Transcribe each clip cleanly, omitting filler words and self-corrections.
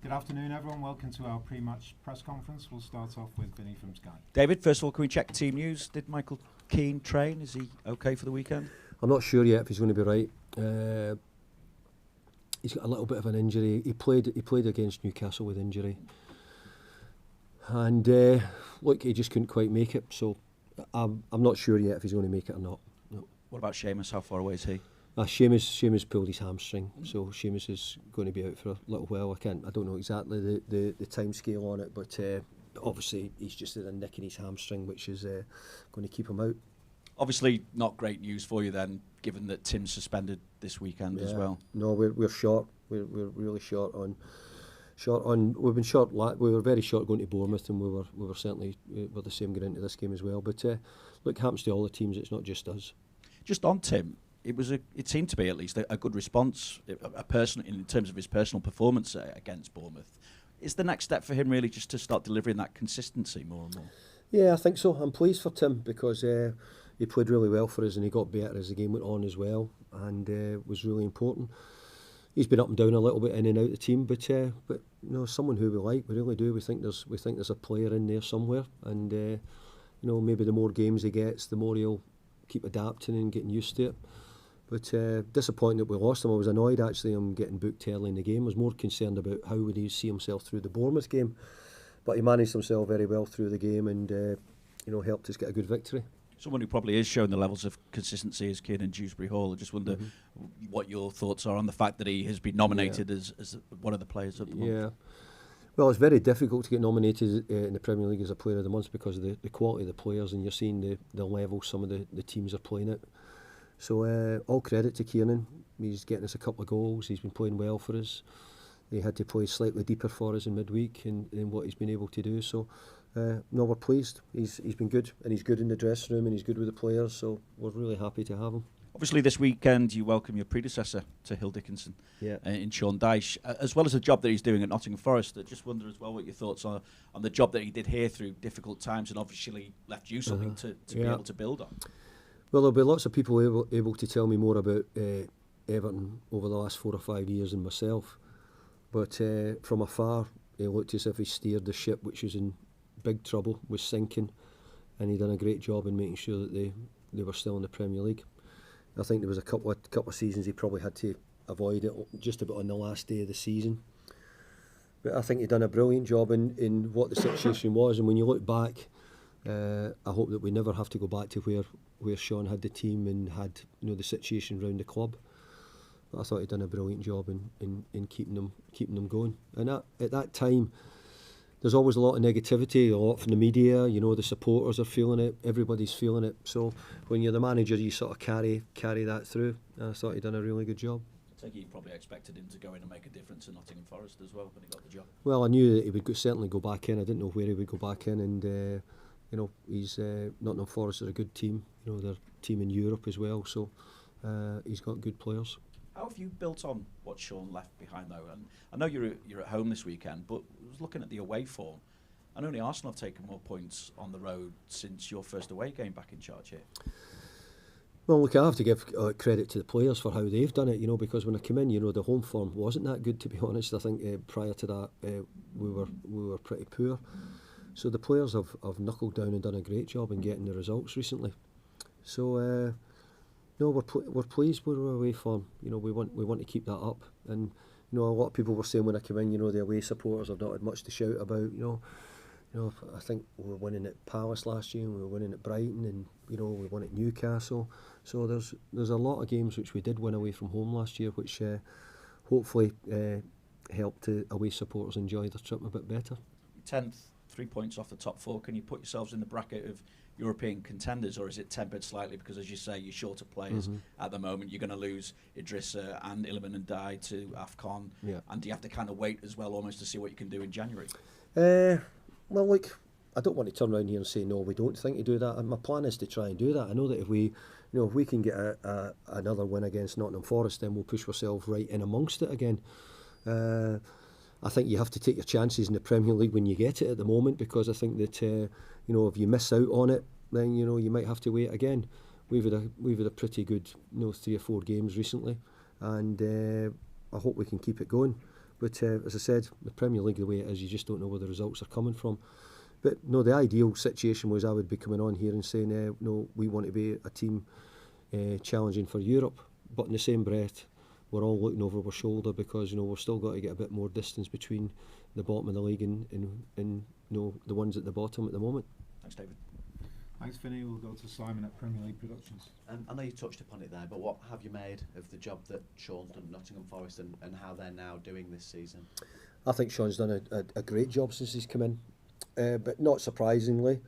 Good afternoon, everyone. Welcome to our pre-match press conference. We'll start off with Vinny from Sky. David, first of all, can we check team news? Did Michael Keane train? Is he okay for the weekend? I'm not sure yet if he's going to be right. He's got a little bit of an injury. He played against Newcastle with injury, and look, he just couldn't quite make it. So I'm not sure yet if he's going to make it or not. No. What about Seamus? How far away is he? Seamus pulled his hamstring, so Seamus is going to be out for a little while. I don't know exactly the time scale on it, but obviously he's just had a nick in his hamstring, which is going to keep him out. Obviously, not great news for you then, given that Tim's suspended this weekend as well. No, we're short. We're really short on. We've been short. We were very short going to Bournemouth, and we were certainly were the same going into this game as well. But look, it happens to all the teams. It's not just us. Just on Tim, it seemed to be at least a good response, in terms of his personal performance against Bournemouth. Is the next step for him really just to start delivering that consistency more and more? Yeah, I think so. I'm pleased for Tim because he played really well for us and he got better as the game went on as well, and was really important. He's been up and down a little bit in and out the team, but someone who we like, we really do. We think there's a player in there somewhere, and maybe the more games he gets, the more he'll keep adapting and getting used to it. But disappointing that we lost him. I was annoyed actually him getting booked early in the game. I was more concerned about how would he see himself through the Bournemouth game, but he managed himself very well through the game and helped us get a good victory. Someone who probably is showing the levels of consistency is Kieran Dewsbury Hall. I just wonder what your thoughts are on the fact that he has been nominated as one of the players of the month. Yeah. Well, it's very difficult to get nominated in the Premier League as a player of the month because of the quality of the players, and you're seeing the level some of the teams are playing at. So all credit to Kieran. He's getting us a couple of goals. He's been playing well for us. He had to play slightly deeper for us in midweek in what he's been able to do. So we're pleased. He's been good, and he's good in the dressing room, and he's good with the players. So we're really happy to have him. Obviously, this weekend you welcome your predecessor to Hill Dickinson in Sean Dyche, as well as the job that he's doing at Nottingham Forest. I just wonder as well what your thoughts are on the job that he did here through difficult times, and obviously left you something to be able to build on. Well, there'll be lots of people able to tell me more about Everton over the last 4 or 5 years than myself. But from afar, he looked as if he steered the ship, which was in big trouble, was sinking, and he'd done a great job in making sure that they were still in the Premier League. I think there was a couple of seasons he probably had to avoid it just about on the last day of the season. But I think he'd done a brilliant job in what the situation was, and when you look back, I hope that we never have to go back to where Sean had the team and had the situation around the club. But I thought he'd done a brilliant job in keeping them going. And at that time, there's always a lot of negativity, a lot from the media. The supporters are feeling it, everybody's feeling it. So when you're the manager, you sort of carry that through. And I thought he'd done a really good job. I think you probably expected him to go in and make a difference in Nottingham Forest as well when he got the job. Well, I knew that he would certainly go back in. I didn't know where he would go back in, and he's Nottingham Forest is a good team. They're a team in Europe as well, so he's got good players. How have you built on what Sean left behind though? And I know you're at home this weekend, but I was looking at the away form, and only Arsenal have taken more points on the road since your first away game back in charge here. Well, look, I have to give credit to the players for how they've done it, because when I came in, the home form wasn't that good, to be honest. I think prior to that, we were pretty poor. So the players have knuckled down and done a great job in getting the results recently. So we're pleased with our away form. We want to keep that up. And a lot of people were saying when I came in, the away supporters have not had much to shout about. I think we were winning at Palace last year, and we were winning at Brighton, and we won at Newcastle. So there's a lot of games which we did win away from home last year, which hopefully helped away supporters enjoy their trip a bit better. 10th, 3 points off the top four. Can you put yourselves in the bracket of European contenders, or is it tempered slightly because, as you say, you're short of players at the moment? You're going to lose Idrissa and Iliman and Dye to AFCON, and do you have to kind of wait as well almost to see what you can do in January? Well, look, I don't want to turn around here and say no, we don't think to do that. And my plan is to try and do that. I know that if we can get another win against Nottingham Forest, then we'll push ourselves right in amongst it again. I think you have to take your chances in the Premier League when you get it at the moment, because I think that if you miss out on it, then you might have to wait again. We've had a pretty good 3 or 4 games recently, and I hope we can keep it going. But as I said, the Premier League, the way it is, you just don't know where the results are coming from. But no, the ideal situation was I would be coming on here and saying, no, we want to be a team challenging for Europe. But in the same breath, we're all looking over our shoulder because, we've still got to get a bit more distance between the bottom of the league and the ones at the bottom at the moment. Thanks, David. Thanks, Vinny. We'll go to Simon at Premier League Productions. I know you touched upon it there, but what have you made of the job that Sean's done at Nottingham Forest and how they're now doing this season? I think Sean's done a great job since he's come in, but not surprisingly.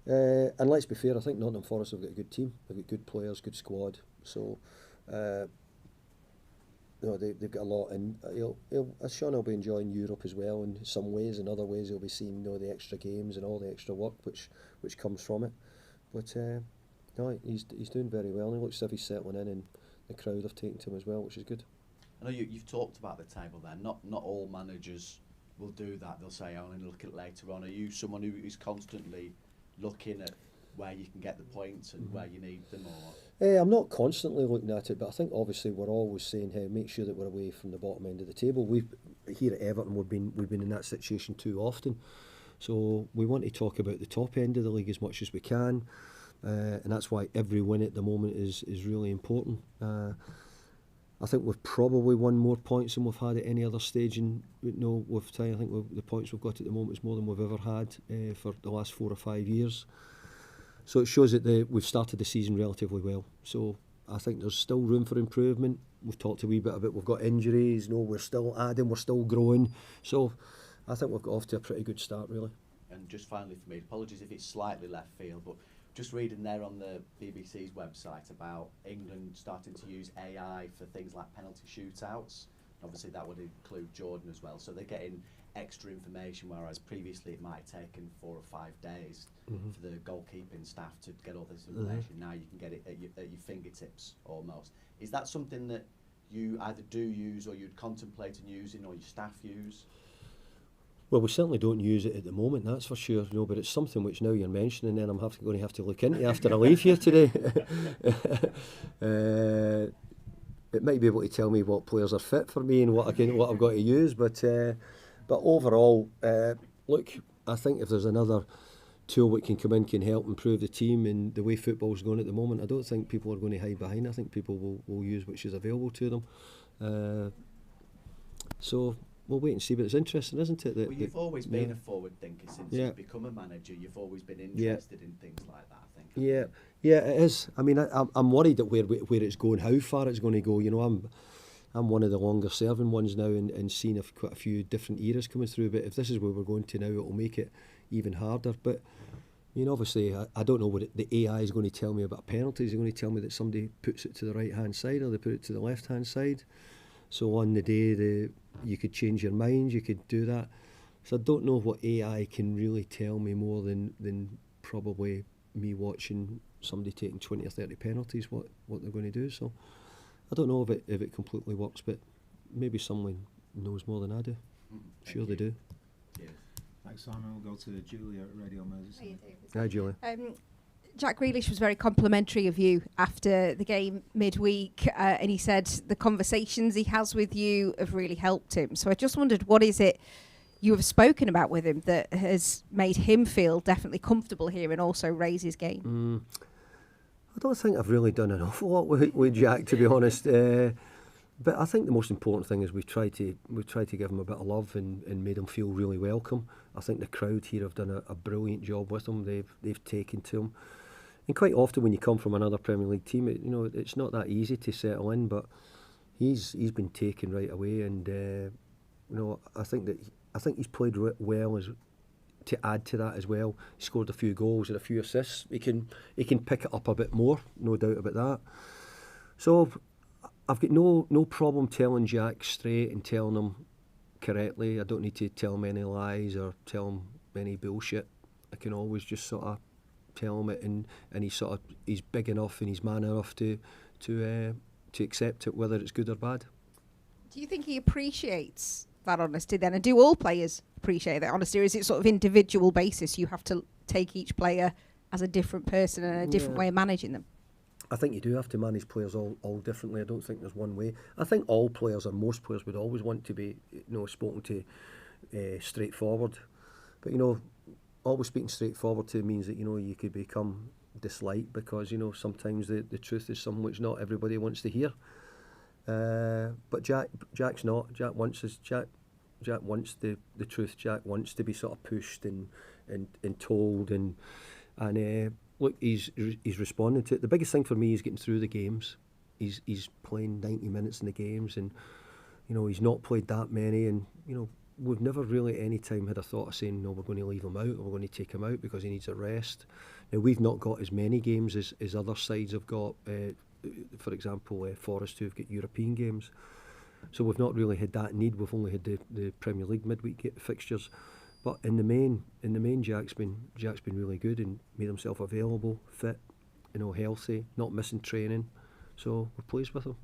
And let's be fair, I think Nottingham Forest have got a good team. They've got good players, good squad. So, they've got a lot. And Sean will be enjoying Europe as well in some ways. In other ways, he'll be seeing the extra games and all the extra work which comes from it. But no, he's doing very well. And he looks as if he's settling in, and the crowd have taken to him as well, which is good. I know you've talked about the table there. Not all managers will do that. They'll say, "I'm going to look at it later on." Are you someone who is constantly looking at where you can get the points and where you need them? Or I'm not constantly looking at it, but I think obviously we're always saying, "Hey, make sure that we're away from the bottom end of the table." Here at Everton, we've been in that situation too often. So we want to talk about the top end of the league as much as we can, and that's why every win at the moment is really important. I think we've probably won more points than we've had at any other stage in with time. I think the points we've got at the moment is more than we've ever had for the last 4 or 5 years. So it shows that we've started the season relatively well. So I think there's still room for improvement. We've talked a wee bit about we've got injuries. We're still adding, we're still growing. So I think we've got off to a pretty good start, really. And just finally for me, apologies if it's slightly left field, but just reading there on the BBC's website about England starting to use AI for things like penalty shootouts. Obviously that would include Jordan as well. So they're getting extra information, whereas previously it might have taken 4 or 5 days for the goalkeeping staff to get all this information. Now you can get it at your fingertips almost. Is that something that you either do use or you'd contemplate on using or your staff use? Well, we certainly don't use it at the moment, that's for sure. But it's something which now you're mentioning, then I'm going to have to look into after I leave here today. It might be able to tell me what players are fit for me and what I've got to use. But overall, look, I think if there's another tool that can come in, can help improve the team and the way football's going at the moment, I don't think people are going to hide behind. I think people will use which is available to them. So we'll wait and see, but it's interesting, isn't it? Well, you've always been a forward thinker since you've become a manager. You've always been interested in things like that, I think. Yeah, it is. I mean, I'm worried at where it's going, how far it's going to go. I'm one of the longer serving ones now and seeing quite a few different eras coming through. But if this is where we're going to now, it'll make it even harder. But obviously, I don't know what the AI is going to tell me about penalties. They're going to tell me that somebody puts it to the right hand side or they put it to the left hand side. So on the day you could change your mind, you could do that. So I don't know what AI can really tell me more than probably me watching somebody taking 20 or 30 penalties, what they're going to do. So I don't know if it completely works, but maybe someone knows more than I do. Sure they do. Yeah. Thanks, Simon. We'll go to Julia at Radio Merseyside. Hi, Julia. Jack Grealish was very complimentary of you after the game midweek, and he said the conversations he has with you have really helped him. So I just wondered, what is it you have spoken about with him that has made him feel definitely comfortable here and also raise his game? I don't think I've really done an awful lot with Jack, to be honest. But I think the most important thing is we try to give him a bit of love and made him feel really welcome. I think the crowd here have done a brilliant job with him. They've taken to him. And quite often when you come from another Premier League team, it's not that easy to settle in, but he's been taken right away, and I think he's played well to add to that as well. He scored a few goals and a few assists. He can pick it up a bit more, no doubt about that. So I've got no problem telling Jack straight and telling him correctly. I don't need to tell him any lies or tell him any bullshit. I can always just sort of tell him it, and he's big enough and he's man enough to accept it, whether it's good or bad. Do you think he appreciates that honesty then, and do all players appreciate that honesty, or is it sort of individual basis? You have to take each player as a different person and a different way of managing them? I think you do have to manage players all differently. I don't think there's one way. I think all players, or most players, would always want to be, spoken to straightforward. But always speaking straightforward to means that you could become disliked because sometimes the truth is something which not everybody wants to hear. But Jack's not. Jack wants the truth. Jack wants to be sort of pushed and told and look, he's responding to it. The biggest thing for me is getting through the games. He's playing 90 minutes in the games, and he's not played that many, and we've never really any time had a thought of saying no, we're going to leave him out or we're going to take him out because he needs a rest. Now we've not got as many games as other sides have got. For example, Forest, who've got European games, so we've not really had that need. We've only had the Premier League midweek fixtures. But in the main, Jack's been really good and made himself available, fit, healthy, not missing training. So we're pleased with him.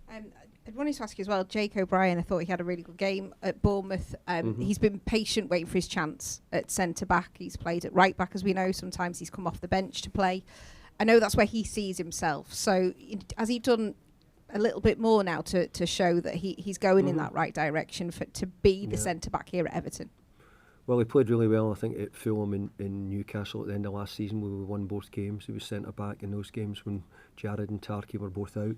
I wanted to ask you as well, Jake O'Brien, I thought he had a really good game at Bournemouth. He's been patient waiting for his chance at centre-back. He's played at right-back, as we know. Sometimes he's come off the bench to play. I know that's where he sees himself. So has he done a little bit more now to show that he's going in that right direction to be the centre-back here at Everton? Well, he played really well, I think, at Fulham in Newcastle at the end of last season where we won both games. He was centre-back in those games when Jared and Tarky were both out.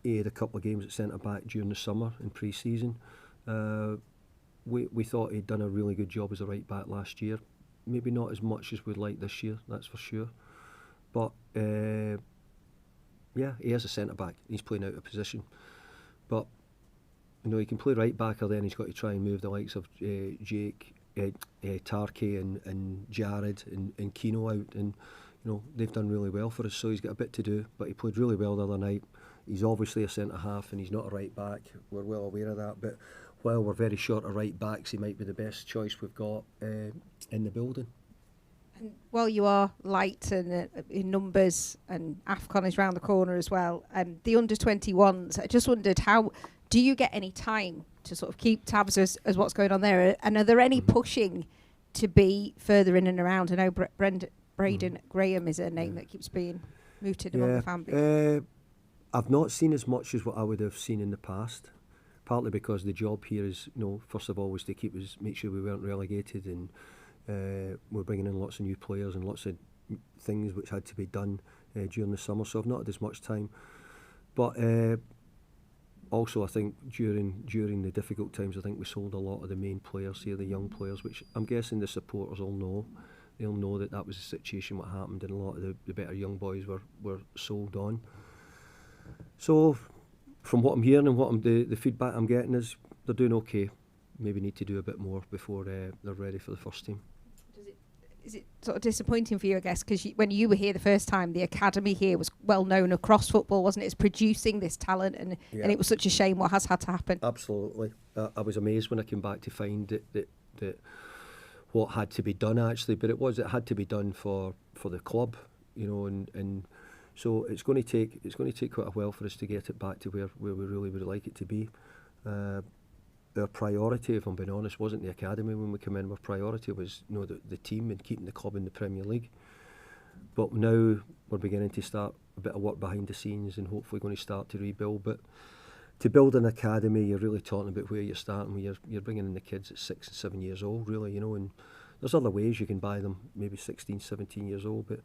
He had a couple of games at centre-back during the summer in pre-season. We thought he'd done a really good job as a right-back last year. Maybe not as much as we'd like this year, that's for sure. But, he is a centre-back. He's playing out of position. But he can play right back, or then he's got to try and move the likes of Jake, Tarky and Jared and Keno out, and they've done really well for us. So he's got a bit to do, but he played really well the other night. He's obviously a centre half, and he's not a right back. We're well aware of that. But while we're very short of right backs, he might be the best choice we've got in the building. And while you are light and in numbers, and AFCON is round the corner as well, the under-21s, I just wondered, how do you get any time to sort of keep tabs as what's going on there? And are there any pushing to be further in and around? I know Braden Graham is a name that keeps being mooted among the fan base. I've not seen as much as what I would have seen in the past, partly because the job here is, first of all, was to make sure we weren't relegated, and we're bringing in lots of new players and lots of things which had to be done during the summer, so I've not had as much time. But also, I think during the difficult times, I think we sold a lot of the main players here, the young players, which I'm guessing the supporters all know. They'll know that was the situation, what happened, and a lot of the better young boys were sold on. So, from what I'm hearing and the feedback I'm getting is they're doing okay. Maybe need to do a bit more before they're ready for the first team. Is it sort of disappointing for you, I guess, because when you were here the first time, the academy here was well known across football, wasn't it? It's producing this talent, and it was such a shame what has had to happen. Absolutely. I was amazed when I came back to find that what had to be done, actually, but it had to be done for the club, and so it's going to take quite a while for us to get it back to where we really would like it to be. Our priority, if I'm being honest, wasn't the academy when we came in. Our priority was the team and keeping the club in the Premier League. But now we're beginning to start a bit of work behind the scenes and hopefully going to start to rebuild. But to build an academy, you're really talking about where you're starting, where you're bringing in the kids at 6 and 7 years old, really, and there's other ways you can buy them, maybe 16, 17 years old, but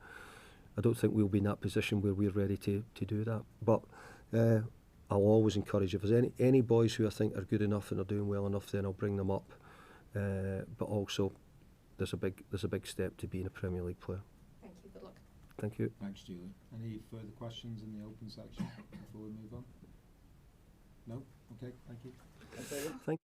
I don't think we'll be in that position where we're ready to do that. But I'll always encourage, if there's any boys who I think are good enough and are doing well enough, then I'll bring them up. But also, there's a big step to being a Premier League player. Thank you. Good luck. Thank you. Thanks, Julie. Any further questions in the open section before we move on? No? Okay, thank you. Thank